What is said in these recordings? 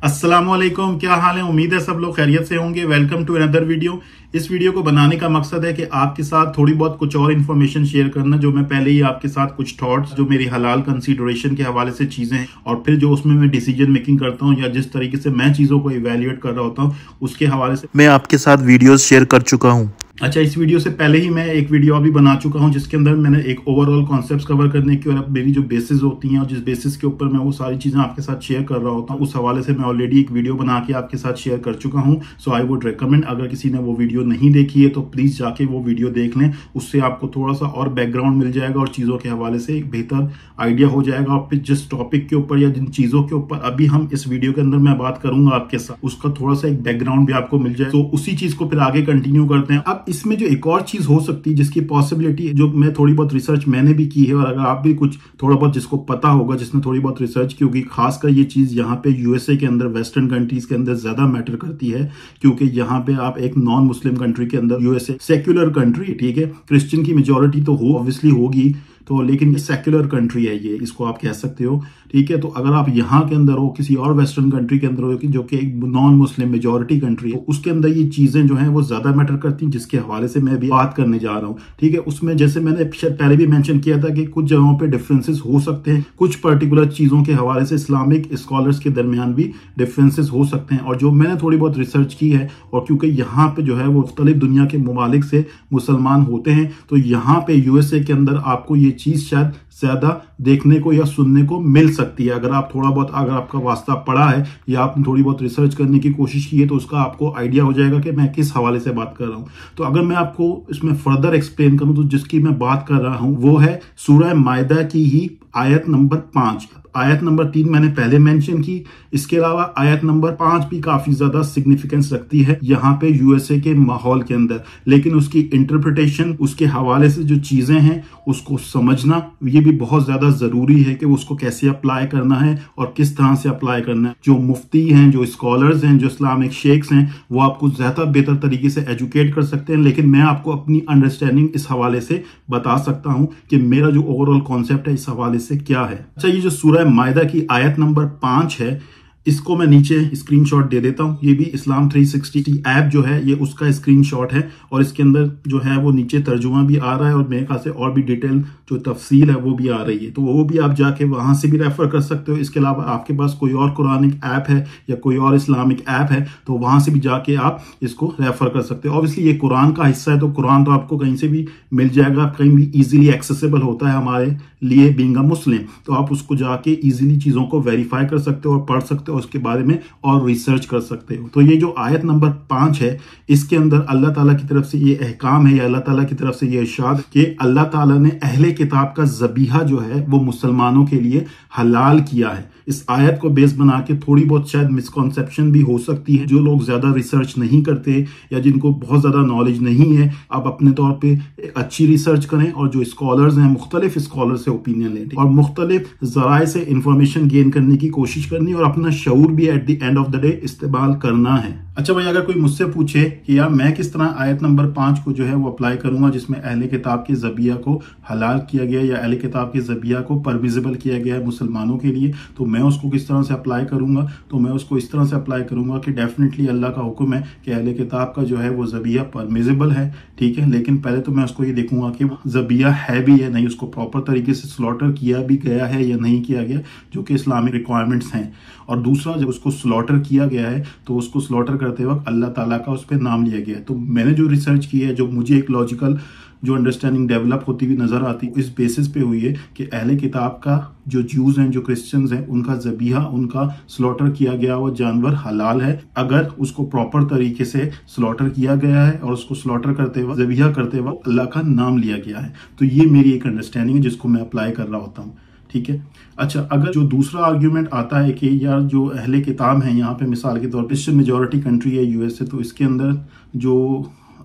अस्सलामुअलैकुम, क्या हाल है। उम्मीद है सब लोग खैरियत से होंगे। Welcome to another video. इस वीडियो को बनाने का मकसद है कि आपके साथ थोड़ी बहुत कुछ और इन्फॉर्मेशन शेयर करना, जो मैं पहले ही आपके साथ कुछ थॉट्स जो मेरी हलाल कंसीडरेशन के हवाले से चीजें हैं और फिर जो उसमें मैं डिसीजन मेकिंग करता हूं या जिस तरीके से मैं चीजों को इवेल्युएट कर रहा होता हूं उसके हवाले से मैं आपके साथ वीडियोस शेयर कर चुका हूं। अच्छा, इस वीडियो से पहले ही मैं एक वीडियो अभी बना चुका हूं जिसके अंदर मैंने एक ओवरऑल कॉन्सेप्ट्स कवर करने की और मेरी जो बेसिस होती हैं और जिस बेसिस के ऊपर मैं वो सारी चीजें आपके साथ शेयर कर रहा होता हूं, उस हवाले से मैं ऑलरेडी एक वीडियो बना के आपके साथ शेयर कर चुका हूं। सो आई वुड रिकमेंड, अगर किसी ने वो वीडियो नहीं देखी है तो प्लीज जाके वो वीडियो देख लें। उससे आपको थोड़ा सा और बैकग्राउंड मिल जाएगा और चीजों के हवाले से एक बेहतर आइडिया हो जाएगा। और फिर जिस टॉपिक के ऊपर या जिन चीजों के ऊपर अभी हम इस वीडियो के अंदर मैं बात करूंगा आपके साथ, उसका थोड़ा सा एक बैकग्राउंड भी आपको मिल जाए। तो उसी चीज को फिर आगे कंटिन्यू करते हैं। अब इसमें जो एक और चीज हो सकती है जिसकी पॉसिबिलिटी, जो मैं थोड़ी बहुत रिसर्च मैंने भी की है और अगर आप भी कुछ थोड़ा बहुत जिसको पता होगा, जिसने थोड़ी बहुत रिसर्च की होगी, खासकर ये चीज यहाँ पे यूएसए के अंदर, वेस्टर्न कंट्रीज के अंदर ज्यादा मैटर करती है, क्योंकि यहाँ पे आप एक नॉन मुस्लिम कंट्री के अंदर, यूएसए सेक्युलर कंट्री, ठीक है, क्रिश्चियन की मेजोरिटी तो हो ऑब्वियसली होगी, तो लेकिन ये सेक्युलर कंट्री है, ये इसको आप कह सकते हो, ठीक है। तो अगर आप यहाँ के अंदर हो, किसी और वेस्टर्न कंट्री के अंदर हो जो कि एक नॉन मुस्लिम मेजोरिटी कंट्री है, उसके अंदर ये चीजें जो हैं वो ज्यादा मैटर करती हैं, जिसके हवाले से मैं भी बात करने जा रहा हूँ, ठीक है। उसमें जैसे मैंने पहले भी मेंशन किया था कि कुछ जगहों पे डिफरेंसेस हो सकते हैं, कुछ पर्टिकुलर चीजों के हवाले से इस्लामिक स्कॉलर्स के दरमियान भी डिफरेंसेस हो सकते हैं। और जो मैंने थोड़ी बहुत रिसर्च की है, और क्योंकि यहाँ पे जो है वो मुख्तलिफ दुनिया के ममालिक से मुसलमान होते हैं, तो यहाँ पे यूएसए के अंदर आपको ये चीज शायद ज्यादा देखने को या सुनने को मिल सकती है। अगर आप थोड़ा बहुत, अगर आपका वास्ता पड़ा है या आपने थोड़ी बहुत रिसर्च करने की कोशिश की है, तो उसका आपको आइडिया हो जाएगा कि मैं किस हवाले से बात कर रहा हूं। तो अगर मैं आपको इसमें फर्दर एक्सप्लेन करूं, तो जिसकी मैं बात कर रहा हूं वो है सूरह मायदा की ही आयत नंबर 5। आयत नंबर 3 मैंने पहले मेंशन की, इसके अलावा आयत नंबर 5 भी काफी ज्यादा सिग्निफिकेंस रखती है यहाँ पे यूएसए के माहौल के अंदर, लेकिन उसकी इंटरप्रिटेशन, उसके हवाले से जो चीजें हैं उसको समझना ये भी बहुत ज्यादा जरूरी है कि उसको कैसे अप्लाई करना है और किस तरह से अप्लाई करना है। जो मुफ्ती हैं, जो स्कॉलर्स हैं, जो इस्लामिक शेख्स हैं, वो आपको ज्यादा बेहतर तरीके से एजुकेट कर सकते हैं, लेकिन मैं आपको अपनी अंडरस्टैंडिंग इस हवाले से बता सकता हूं कि मेरा जो ओवरऑल कॉन्सेप्ट है इस हवाले से क्या है। अच्छा, ये जो सूरह मायदा की आयत नंबर 5 है, इसको मैं नीचे स्क्रीनशॉट दे देता हूं। ये भी इस्लाम 360 ऐप जो है ये उसका स्क्रीनशॉट है, और इसके अंदर जो है वो नीचे तर्जुमा भी आ रहा है और मेरे ख्याल से और भी डिटेल जो तफसील है वो भी आ रही है, तो वो भी आप जाके वहां से भी रेफर कर सकते हो। इसके अलावा आपके पास कोई और कुरानिक ऐप है या कोई और इस्लामिक ऐप है तो वहां से भी जाके आप इसको रेफर कर सकते हो। ऑब्वियसली ये कुरान का हिस्सा है, तो कुरान तो आपको कहीं से भी मिल जाएगा, कहीं भी इजीली एक्सेसिबल होता है हमारे लिए बीइंग अ मुस्लिम, तो आप उसको जाके इजीली चीजों को वेरीफाई कर सकते हो और पढ़ सकते हो, उसके बारे में और रिसर्च कर सकते हो। तो ये जो आयत नंबर 5 है, इसके अंदर अल्लाह ताला की तरफ से ये अहकाम है या अल्लाह ताला की तरफ से ये इरशाद कि अल्लाह ताला ने अहले किताब का ज़बीहा जो है वो मुसलमानों के लिए हलाल किया है। इस आयत को बेस बना के थोड़ी बहुत शायद मिसकॉन्सेप्शन भी हो सकती है। जो लोग ज्यादा रिसर्च नहीं करते या जिनको बहुत ज्यादा नॉलेज नहीं है, आप अपने तौर पे अच्छी रिसर्च करें और जो स्कॉलर्स हैं मुख्तलिफ स्कॉलर से ओपिनियन लें और मुख्तलिफ जराए से इंफॉर्मेशन गेन करने की कोशिश करनी और अपना शऊर भी at the end of the day इस्तेमाल करना है। अच्छा भाई, अगर कोई मुझसे पूछे कि यार मैं किस तरह आयत नंबर 5 को जो है वो अप्लाई करूंगा जिसमें अहले किताब के ज़बिया को हलाल किया गया या अहले किताब के ज़बिया को परमिजिबल किया गया है मुसलमानों के लिए, तो मैं उसको किस तरह से अप्लाई करूंगा, तो मैं उसको इस तरह से अप्लाई करूंगा कि डेफिनेटली अल्लाह का हुक्म है कि अहले किताब का जो है वो ज़बिया परमिजिबल है, ठीक है, लेकिन पहले तो मैं उसको ये देखूंगा कि ज़बिया है भी या नहीं, उसको प्रॉपर तरीके से स्लॉटर किया भी गया है या नहीं किया गया, जो कि इस्लामिक रिक्वायरमेंट्स हैं। और दूसरा, जब उसको स्लॉटर किया गया है तो उसको स्लॉटर करते वक्त अल्लाह ताला का उस पर नाम लिया गया है। तो मैंने जो रिसर्च की है, जो मुझे एक लॉजिकल जो अंडरस्टैंडिंग डेवलप होती हुई नजर आती है, इस बेसिस पे हुई है कि अहले किताब का जो ज्यूज हैं, जो क्रिश्चियंस हैं, उनका ज़बीहा, उनका स्लॉटर किया गया वो जानवर हलाल है अगर उसको प्रॉपर तरीके से स्लॉटर किया गया है और उसको स्लॉटर करते वक्त, ज़बीहा करते वक्त अल्लाह का नाम लिया गया है। तो ये मेरी एक अंडरस्टैंडिंग है जिसको मैं अप्लाई कर रहा होता हूँ, ठीक है। अच्छा, अगर जो दूसरा आर्ग्यूमेंट आता है कि यार जो अहले किताब है, यहाँ पे मिसाल के तौर पर क्रिश्चियन मेजोरिटी कंट्री है यूएसए, तो इसके अंदर जो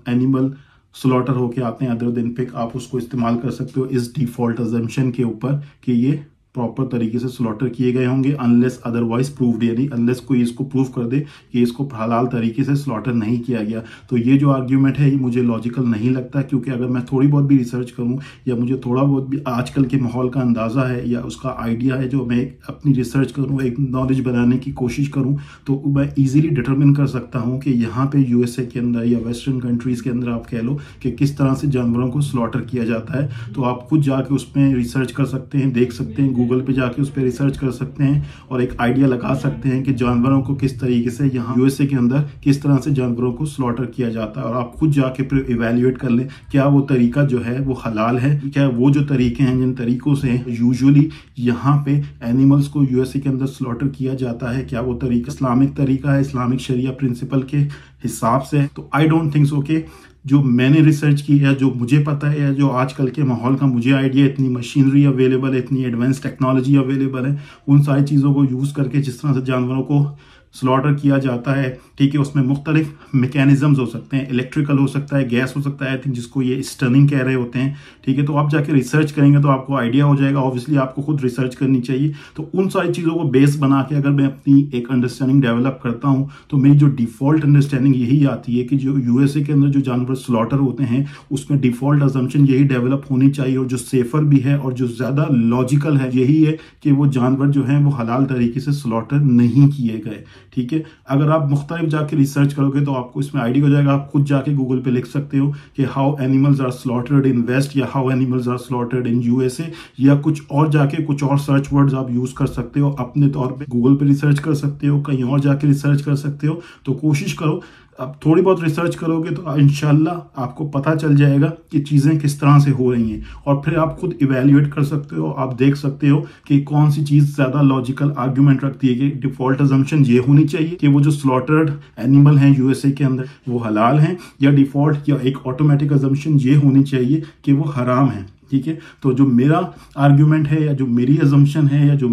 एनिमल स्लॉटर होके आते हैं अदर दिन पिक, आप उसको इस्तेमाल कर सकते हो इस डिफॉल्ट अजम्पशन के ऊपर कि ये प्रॉपर तरीके से स्लॉटर किए गए होंगे, अनलेस अदरवाइज प्रूव्ड, यानी अनलेस कोई इसको प्रूव कर दे कि इसको हलाल तरीके से स्लॉटर नहीं किया गया। तो ये जो आर्ग्यूमेंट है ये मुझे लॉजिकल नहीं लगता, क्योंकि अगर मैं थोड़ी बहुत भी रिसर्च करूं या मुझे थोड़ा बहुत भी आजकल के माहौल का अंदाज़ा है या उसका आइडिया है, जो मैं अपनी रिसर्च करूँ, एक नॉलेज बनाने की कोशिश करूँ, तो मैं ईजिली डिटरमिन कर सकता हूँ कि यहाँ पे यूएसए के अंदर या वेस्टर्न कंट्रीज़ के अंदर आप कह लो कि किस तरह से जानवरों को स्लॉटर किया जाता है। तो आप खुद जाके उसमें रिसर्च कर सकते हैं, देख सकते हैं, गूगल पे जाके उस पर रिसर्च कर सकते हैं और एक आइडिया लगा सकते हैं कि जानवरों को किस तरीके से यहाँ यूएसए के अंदर किस तरह से जानवरों को स्लॉटर किया जाता है। और आप खुद जाके फिर इवेल्युएट कर लें क्या वो तरीका जो है वो हलाल है, क्या वो जो तरीके हैं जिन तरीकों से यूजुअली यहाँ पे एनिमल्स को यूएसए के अंदर स्लॉटर किया जाता है, क्या वो तरीका इस्लामिक तरीका है, इस्लामिक शरिया प्रिंसिपल के हिसाब से। तो आई डोंट थिंक सो कि जो मैंने रिसर्च की है, जो मुझे पता है, या जो आजकल के माहौल का मुझे आइडिया, इतनी मशीनरी अवेलेबल है, इतनी एडवांस टेक्नोलॉजी अवेलेबल है, उन सारी चीज़ों को यूज़ करके जिस तरह से जानवरों को स्लॉटर किया जाता है, ठीक है, उसमें मुख्तलिफ मैकेनिज्म्स हो सकते हैं, इलेक्ट्रिकल हो सकता है, गैस हो सकता है, आई थिंक जिसको ये स्टनिंग कह रहे होते हैं, ठीक है। तो आप जाके रिसर्च करेंगे तो आपको आइडिया हो जाएगा। ऑब्वियसली आपको खुद रिसर्च करनी चाहिए। तो उन सारी चीज़ों को बेस बना के अगर मैं अपनी एक अंडरस्टैंडिंग डेवलप करता हूँ तो मेरी जो डिफॉल्ट अंडरस्टैंडिंग यही आती है कि जो यूएसए के अंदर जो जानवर स्लॉटर होते हैं उसमें डिफॉल्ट अजम्पशन यही डेवलप होनी चाहिए, और जो सेफर भी है और जो ज़्यादा लॉजिकल है यही है कि वो जानवर जो हैं वो हलाल तरीके से स्लॉटर नहीं किए गए, ठीक है। अगर आप मुख्तलिफ जाके रिसर्च करोगे तो आपको इसमें आइडिया हो जाएगा। आप खुद जाके गूगल पे लिख सकते हो कि how animals are slaughtered in west या how animals are slaughtered in USA, या कुछ और जाके कुछ और सर्च वर्ड्स आप यूज कर सकते हो। अपने तौर पे गूगल पे रिसर्च कर सकते हो, कहीं और जाके रिसर्च कर सकते हो। तो कोशिश करो, अब थोड़ी बहुत रिसर्च करोगे तो इंशाल्लाह आपको पता चल जाएगा कि चीज़ें किस तरह से हो रही हैं, और फिर आप खुद इवेल्युएट कर सकते हो। आप देख सकते हो कि कौन सी चीज़ ज़्यादा लॉजिकल आर्ग्यूमेंट रखती है। कि डिफॉल्ट अजम्पशन ये होनी चाहिए कि वो जो स्लॉटर्ड एनिमल हैं यूएसए के अंदर वो हलाल हैं, या डिफॉल्ट या एक ऑटोमेटिक अजम्पशन ये होनी चाहिए कि वो हराम है, ठीक है। तो जो मेरा आर्ग्यूमेंट है या जो मेरी अजम्पशन है या जो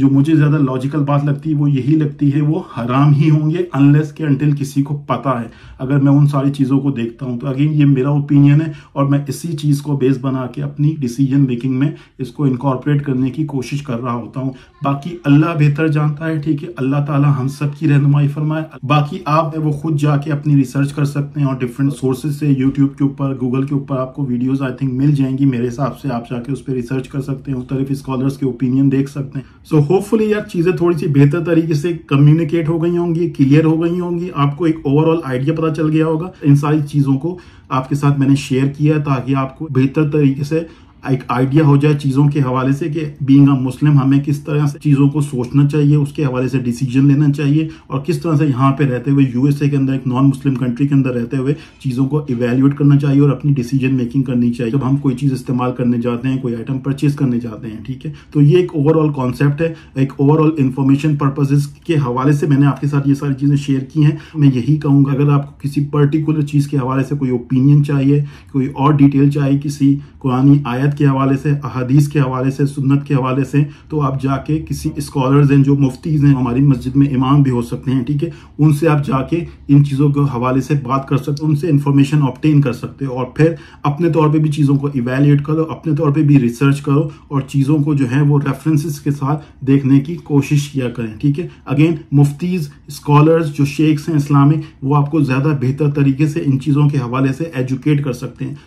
मुझे ज्यादा लॉजिकल बात लगती है वो यही लगती है, वो हराम ही होंगे अनलेस के अंटिल किसी को पता है। अगर मैं उन सारी चीजों को देखता हूं तो अगेन ये मेरा ओपिनियन है, और मैं इसी चीज को बेस बना के अपनी डिसीजन मेकिंग में इसको इनकॉर्पोरेट करने की कोशिश कर रहा होता हूं। बाकी अल्लाह बेहतर जानता है, ठीक है। अल्लाह ताला हम सब की रहनुमाई फरमाए। बाकी आप वो खुद जाके अपनी रिसर्च कर सकते हैं और डिफरेंट सोर्सेज से यूट्यूब के ऊपर, गूगल के ऊपर आपको वीडियोज आई थिंक मिल जाएंगी। मेरे हिसाब से आप जाके उस पर रिसर्च कर सकते हैं, मुख्तलिफ स्कॉलर्स के ओपिनियन देख सकते हैं। सो होपफुली यार चीजें थोड़ी सी बेहतर तरीके से कम्युनिकेट हो गई होंगी, क्लियर हो गई होंगी, आपको एक ओवरऑल आइडिया पता चल गया होगा। इन सारी चीजों को आपके साथ मैंने शेयर किया ताकि आपको बेहतर तरीके से एक आइडिया हो जाए चीजों के हवाले से कि बीइंग अ मुस्लिम हमें किस तरह से चीजों को सोचना चाहिए, उसके हवाले से डिसीजन लेना चाहिए, और किस तरह से यहाँ पे रहते हुए यूएसए के अंदर एक नॉन मुस्लिम कंट्री के अंदर रहते हुए चीजों को इवेल्युएट करना चाहिए और अपनी डिसीजन मेकिंग करनी चाहिए जब हम कोई चीज इस्तेमाल करने जाते हैं, कोई आइटम परचेज करने जाते हैं, ठीक है। तो ये एक ओवरऑल कॉन्सेप्ट है, एक ओवरऑल इन्फॉर्मेशन पर्पजेस के हवाले से मैंने आपके साथ ये सारी चीजें शेयर की हैं। मैं यही कहूंगा अगर आपको किसी पर्टिकुलर चीज के हवाले से कोई ओपिनियन चाहिए, कोई और डिटेल चाहिए किसी कुरानी आयत के हवाले से, हदीस के हवाले से, सुन्नत के हवाले से, तो आप जाके किसी स्कॉलर्स हैं जो मुफ्तीज हैं, हमारी मस्जिद में इमाम भी हो सकते हैं, ठीक है, उनसे आप जाके इन चीज़ों के हवाले से बात कर सकते हो, उनसे इंफॉर्मेशन ऑब्टेन कर सकते हो, और फिर अपने तौर पे भी चीज़ों को इवेल्युएट करो, अपने तौर पे भी रिसर्च करो, और चीज़ों को जो है वो रेफरेंसेस के साथ देखने की कोशिश किया करें, ठीक है। अगेन मुफ्तीज, स्कॉलर्स जो शेख्स हैं इस्लामिक, वो आपको ज़्यादा बेहतर तरीके से इन चीज़ों के हवाले से एजुकेट कर सकते हैं।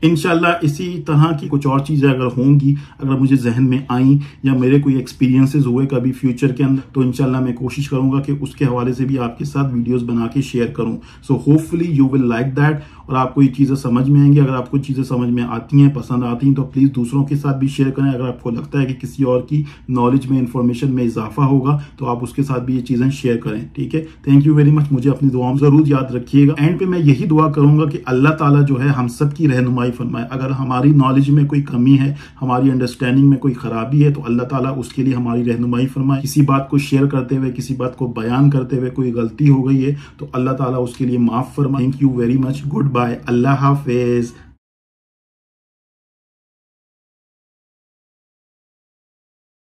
इंशाल्लाह इसी तरह की कुछ और चीज़ें अगर होंगी, अगर मुझे जहन में आई या मेरे कोई एक्सपीरियंसेस हुए कभी फ्यूचर के अंदर, तो इंशाल्लाह मैं कोशिश करूंगा कि उसके हवाले से भी आपके साथ वीडियोस बना के शेयर करूं। So hopefully you will like that, और आपको ये चीज़ें समझ में आएंगी। अगर आपको चीज़ें समझ में आती हैं, पसंद आती हैं, तो प्लीज़ दूसरों के साथ भी शेयर करें। अगर आपको लगता है कि किसी और की नॉलेज में, इंफॉर्मेशन में इजाफा होगा, तो आप उसके साथ भी ये चीज़ें शेयर करें, ठीक है। Thank you very much. मुझे अपनी दुआओं में जरूर याद रखिएगा। एंड पे मैं यही दुआ करूंगा कि अल्लाह ताला जो है हम सब की रहनुमाई फरमाए। अगर हमारी नॉलेज में कोई कमी है, हमारी अंडरस्टैंडिंग में कोई खराबी है, तो अल्लाह ताला उसके लिए हमारी रहनुमाई फरमाए। किसी बात को शेयर करते हुए, किसी बात को बयान करते हुए कोई गलती हो गई है, तो अल्लाह ताला उसके लिए माफ फरमाए। Thank you very much. Goodbye. अल्लाह हाफिज।